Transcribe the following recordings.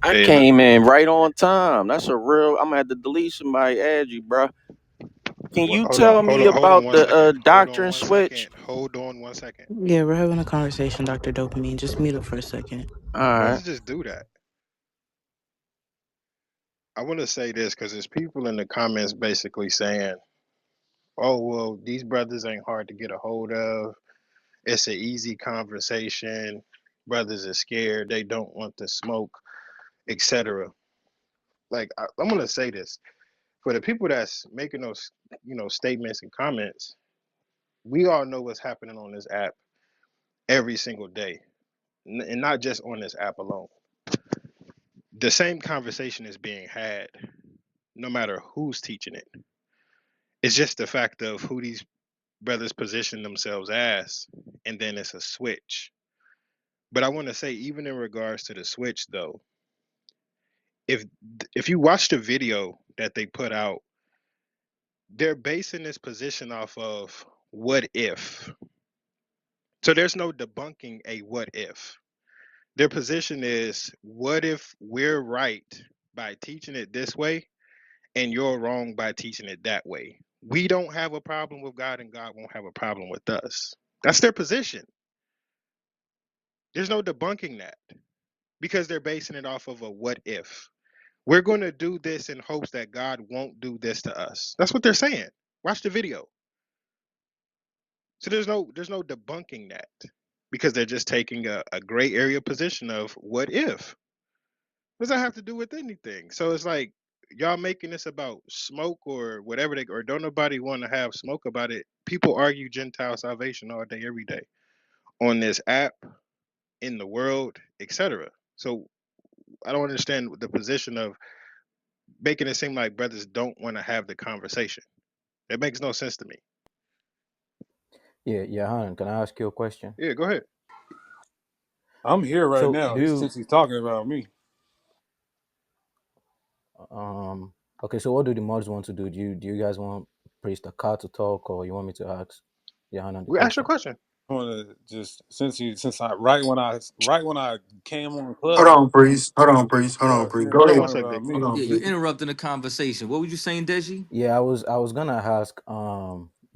I Hey, came in right on time. That's a real. I'm gonna have to delete somebody add you, bro. Can well, you tell me hold on about one the second. Hold on doctrine one switch? second. Hold on one second. Yeah, we're having a conversation, Dr. Dopamine. Just mute up for a second. All right. Brothers just do that. I want to say this because there's people in the comments basically saying, "Oh, well, these brothers ain't hard to get a hold of. It's an easy conversation. Brothers are scared. They don't want to smoke, etc." Like I'm gonna say this for the people that's making those, statements and comments. We all know what's happening on this app every single day, and not just on this app alone. The same conversation is being had, no matter who's teaching it. It's just the fact of who these brothers position themselves as, and then it's a switch. But I want to say, even in regards to the switch, though, if if you watch the video that they put out, they're basing this position off of what if. So there's no debunking a what if. Their position is, what if we're right by teaching it this way and you're wrong by teaching it that way? We don't have a problem with God and God won't have a problem with us. That's their position. There's no debunking that because they're basing it off of a what if. We're going to do this in hopes that God won't do this to us. That's what they're saying. Watch the video. So there's no debunking that because they're just taking a gray area position of what if. What does that have to do with anything? So it's like y'all making this about smoke or whatever they, or don't nobody want to have smoke about it. People argue Gentile salvation all day, every day on this app, in the world, etc. So I don't understand the position of making it seem like brothers don't want to have the conversation. It makes no sense to me. Yeah, Han, can I ask you a question? Yeah, go ahead. I'm here right So now since he's talking about me. um okay, so what do the mods want to do? Do you guys want Priest Hakah to talk, or you want me to ask Johanna the We asked your question? question. I want to just since I right when I came on the Hold club, on, priest. Hold on, priest. Hold on, yeah, priest. he was Go Hold on one ahead. talking sec, about Deacon. Hold Hold me. on. on, Yeah, you priest. interrupting the conversation. What were you saying, Deji? Yeah, I was gonna ask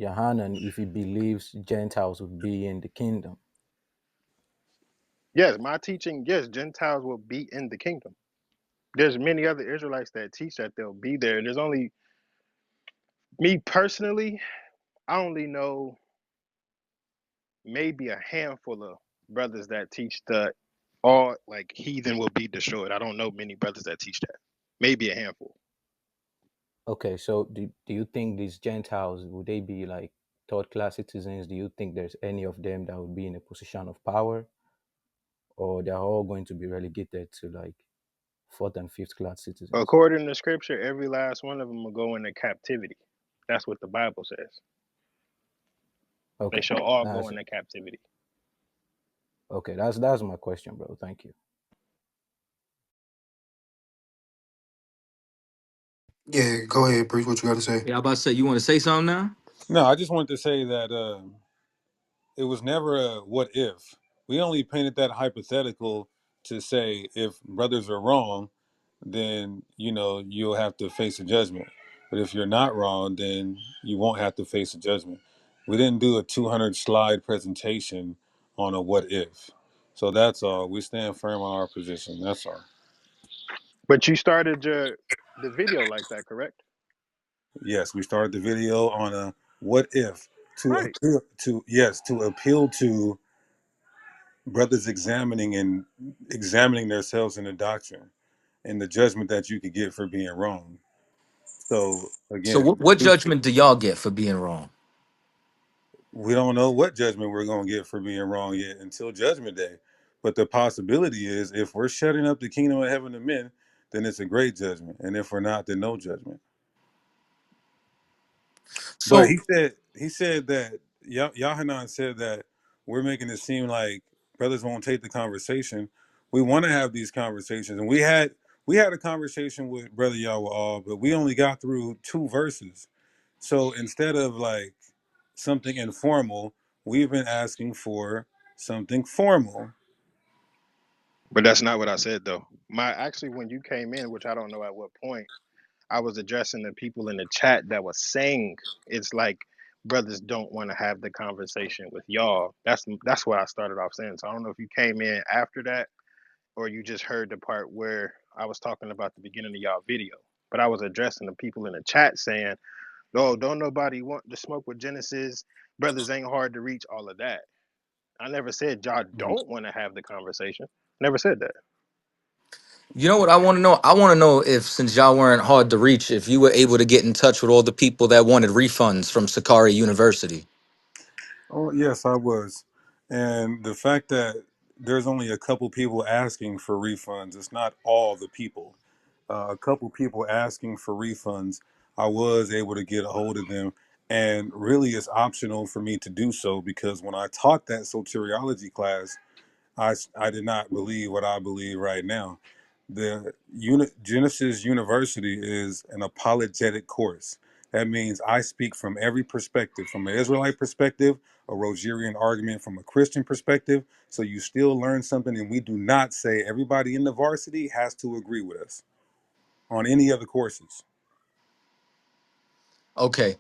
Johanan if he believes Gentiles would be in the kingdom. Yes, my teaching, yes, Gentiles will be in the kingdom. There's many other Israelites that teach that they'll be there. There's only me personally, I only know maybe a handful of brothers that teach the all like heathen will be destroyed. I don't know many brothers that teach that. Maybe a handful. Okay, so do you think these Gentiles, would they be like third class citizens? Do you think there's any of them that would be in a position of power, or they're all going to be relegated to like fourth and fifth class citizens? According to scripture, every last one of them will go into captivity. That's what the Bible says. They Okay, shall all go that's into captivity. okay. That's my question, bro. Thank you. Yeah, go ahead, priest. What you got to say? Yeah, I about to say, you want to say something now? No, I just wanted to say that it was never a what if. We only painted that hypothetical to say if brothers are wrong, then you'll have to face a judgment. But if you're not wrong, then you won't have to face a judgment. We didn't do a 200 slide presentation on a what if. So that's all. We stand firm on our position. That's all. But you started the video like that, correct? Yes, we started the video on a what if Right. to appeal to brothers examining themselves in the doctrine and the judgment that you could get for being wrong. So So, again, what judgment do y'all get for being wrong? we don't know what judgment we're going to get for being wrong yet until judgment day. But the possibility is if we're shutting up the kingdom of heaven to men, then it's a great judgment. And if we're not, then no judgment. But So, he said that Yohanan said that we're making it seem like brothers won't take the conversation. We want to have these conversations, and we had a conversation with Brother Yahweh, but we only got through 2 verses. So instead of like something informal, we've been asking for something formal. But that's not what I said though. My actually, when you came in, which I don't know at what point, I was addressing the people in the chat that was saying it's like brothers don't want to have the conversation with y'all. That's what I started off saying. So I don't know if you came in after that or you just heard the part where I was talking about the beginning of y'all video. But I was addressing the people in the chat saying, "No, don't nobody want to smoke with Genesis. Brothers ain't hard to reach." All of that. I never said y'all Mhm. don't want to have the conversation. Never said that. You know what I want to know? I want to know if, since y'all weren't hard to reach, if you were able to get in touch with all the people that wanted refunds from Sicarii University. Oh, yes, I was. And the fact that there's only a couple people asking for refunds, it's not all the people. A couple people asking for refunds, I was able to get a hold of them. And really, it's optional for me to do so because when I taught that soteriology class, I did not believe what I believe right now. Genesis University is an apologetic course. That means I speak from every perspective, from an Israelite perspective, a Rogerian argument from a Christian perspective. So you still learn something, and we do not say everybody in the varsity has to agree with us on any other courses. Okay.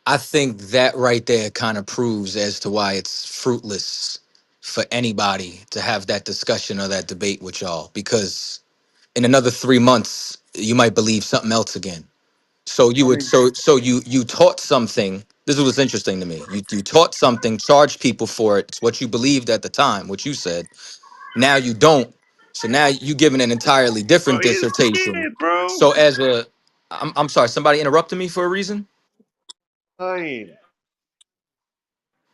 I think that right there kind of proves as to why it's fruitless for anybody to have that discussion or that debate with y'all, because in another 3 months you might believe something else again. So you I would mean, so you taught something. This is what's interesting to me. You taught something, charged people for it. It's what you believed at the time, what you said. Now you don't. So now you giving an entirely Bro, different he just dissertation. did, bro. So as a I'm sorry, somebody interrupted me for a reason? Hey,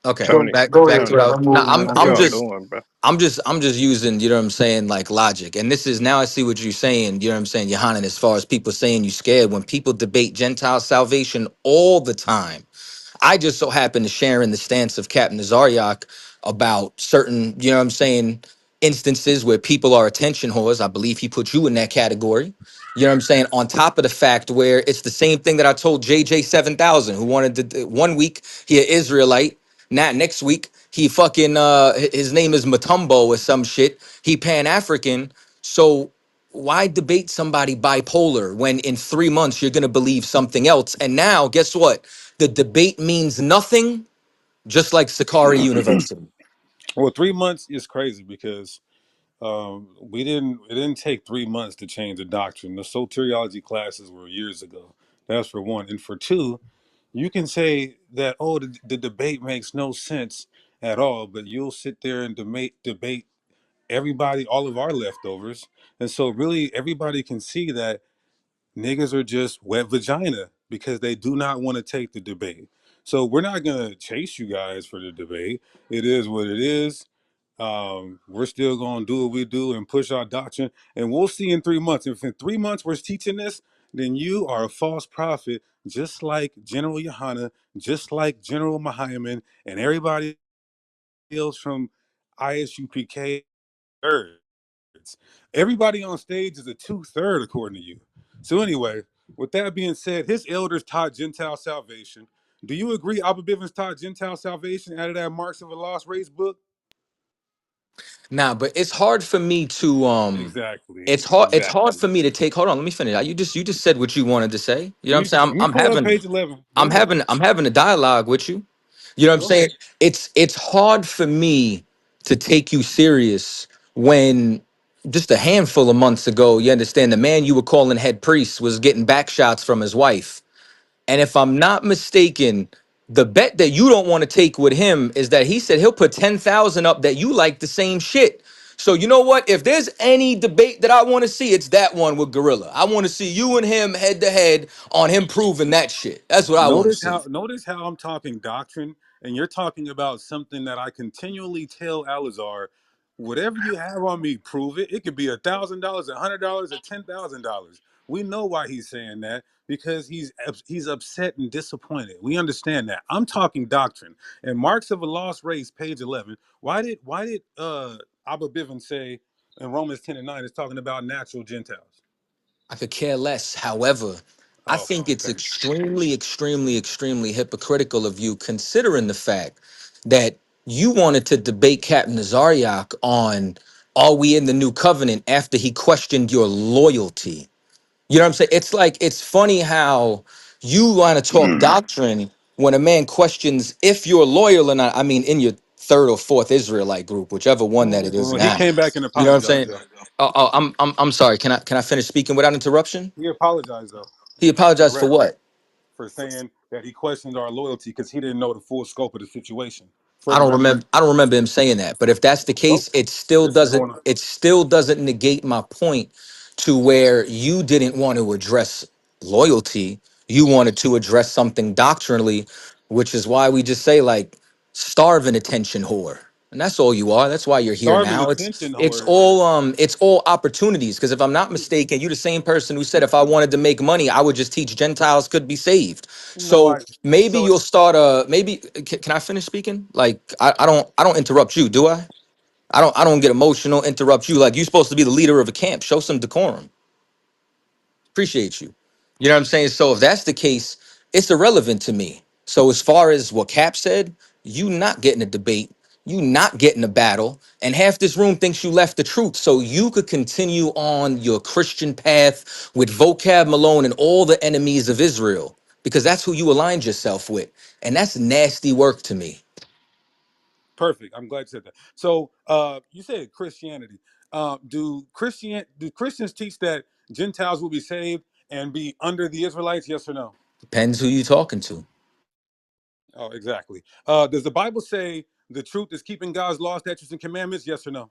Okay, Go Tony, go back ahead, to what Tony, I Cap. was. I'm No, moving, man. I'm what I'm y'all sorry. just doing, bro? I'm just using, you know what I'm saying, like logic. And this is now I see what you're saying, you know what I'm saying, Yohanan, as far as people saying you scared when people debate Gentile salvation all the time. I just so happen to share in the stance of Captain Nazariak about certain, you know what I'm saying, instances where people are attention whores. I believe he put you in that category. You know what I'm saying? On top of the fact where it's the same thing that I told JJ 7000, who wanted to, one week he an Israelite, not next week he fucking his name is Matumbo or some shit. He Pan-African. So why debate somebody bipolar when in 3 months you're gonna believe something else? And now, guess what? The debate means nothing, just like Sakari University. well, 3 months is crazy because we didn't. It didn't take 3 months to change the doctrine. The soteriology classes were years ago. That's for one, and for two, you can say that the debate makes no sense at all, but you'll sit there and debate everybody, all of our leftovers, and so really everybody can see that niggas are just wet vagina because they do not want to take the debate. So we're not gonna chase you guys for the debate. It is what it is. We're still gonna do what we do and push our doctrine, and we'll see in 3 months. If in 3 months we're teaching this, then you are a false prophet, just like General Yohana, just like General Mahiman, and everybody else from ISUPK. Thirds. Everybody on stage is a 2/3 according to you. So anyway, with that being said, his elders taught Gentile salvation. Do you agree Abba Bivens taught Gentile salvation out of that Marks of a Lost Race book? Nah, but it's hard for me to Exactly. it's hard Exactly. for me to take. Hold on, let me finish. You just said what you wanted to say. You know what I'm You saying? let me pull up page 11. Go ahead. I'm having a dialogue with you. You know what I'm Go saying? ahead. It's hard for me to take you serious when just a handful of months ago, you understand, the man you were calling head priest was getting back shots from his wife. And if I'm not mistaken, the bet that you don't want to take with him is that he said he'll put 10,000 up that you like the same shit. So you know what? If there's any debate that I want to see, it's that one with Gorilla. I want to see you and him head to head on him proving that shit. That's what I want to see. Notice how I'm talking doctrine and you're talking about something that I continually tell Alizar, whatever you have on me, prove it. It could be $1,000, $100, or $10,000. We know why he's saying that because he's upset and disappointed. We understand that. I'm talking doctrine. And Marks of a Lost Race, page 11. Why did Abba Bivens say in Romans 10 and 9 is talking about natural Gentiles? I could care less. However, I Oh, think it's okay. extremely, extremely, extremely hypocritical of you, considering the fact that you wanted to debate Captain Nazariak on Are we in the new covenant after he questioned your loyalty? You know what I'm saying? It's like, it's funny how you want to talk doctrine when a man questions if you're loyal or not. I mean, in your third or fourth Israelite group, whichever one that it is Well, he now. came back and You know what I'm apologized saying? though. I'm sorry. Can I finish speaking without interruption? He apologized though He on the apologized for record what? for saying that he questioned our loyalty because he didn't know the full scope of the situation. For the record. I don't remember him saying that. But if that's the Well, case, it still this is doesn't going on. it still doesn't negate my point to where you didn't want to address loyalty. You wanted to address something doctrinally, which is why we just say like starving attention whore. And that's all you are. That's why you're here Starving now. attention whore. It's all opportunities. Because if I'm not mistaken, you're the same person who said if I wanted to make money, I would just teach Gentiles could be saved. No, So I. maybe So you'll start maybe can I finish speaking? Like I don't interrupt you, do I? I don't get emotional, interrupt you. Like you're supposed to be the leader of a camp. Show some decorum. Appreciate you. You know what I'm saying? So if that's the case, it's irrelevant to me. So as far as what Cap said, you not getting a debate, you not getting a battle, and half this room thinks you left the truth. So you could continue on your Christian path with vocab Malone and all the enemies of Israel, because that's who you aligned yourself with. And that's nasty work to me. perfect. I'm glad you said that. So, you said Christianity. Do Christians teach that Gentiles will be saved and be under the Israelites? Yes or no? Depends who you talking to. Oh, exactly. Does the Bible say the truth is keeping God's laws, statutes, and commandments? Yes or no?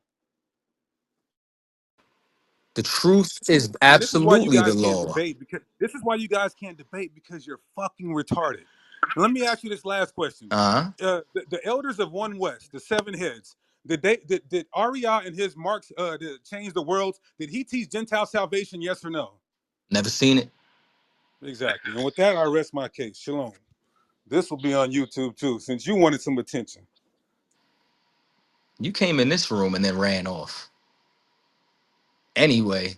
The truth is And this is why you absolutely the guys can't law. debate because you're fucking retarded. Now, let me ask you this last question. Uh-huh. The elders of One West, the seven heads, did Ariah and his marks to change the world? Did he teach Gentile salvation? Yes or no? Never seen it. Exactly. And with that, I rest my case. Shalom. This will be on YouTube too, since you wanted some attention. You came in this room and then ran off. Anyway,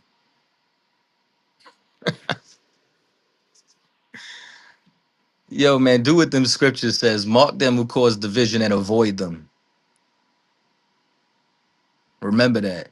yo, man, do what them scriptures says. Mark them who cause division and avoid them. Remember that.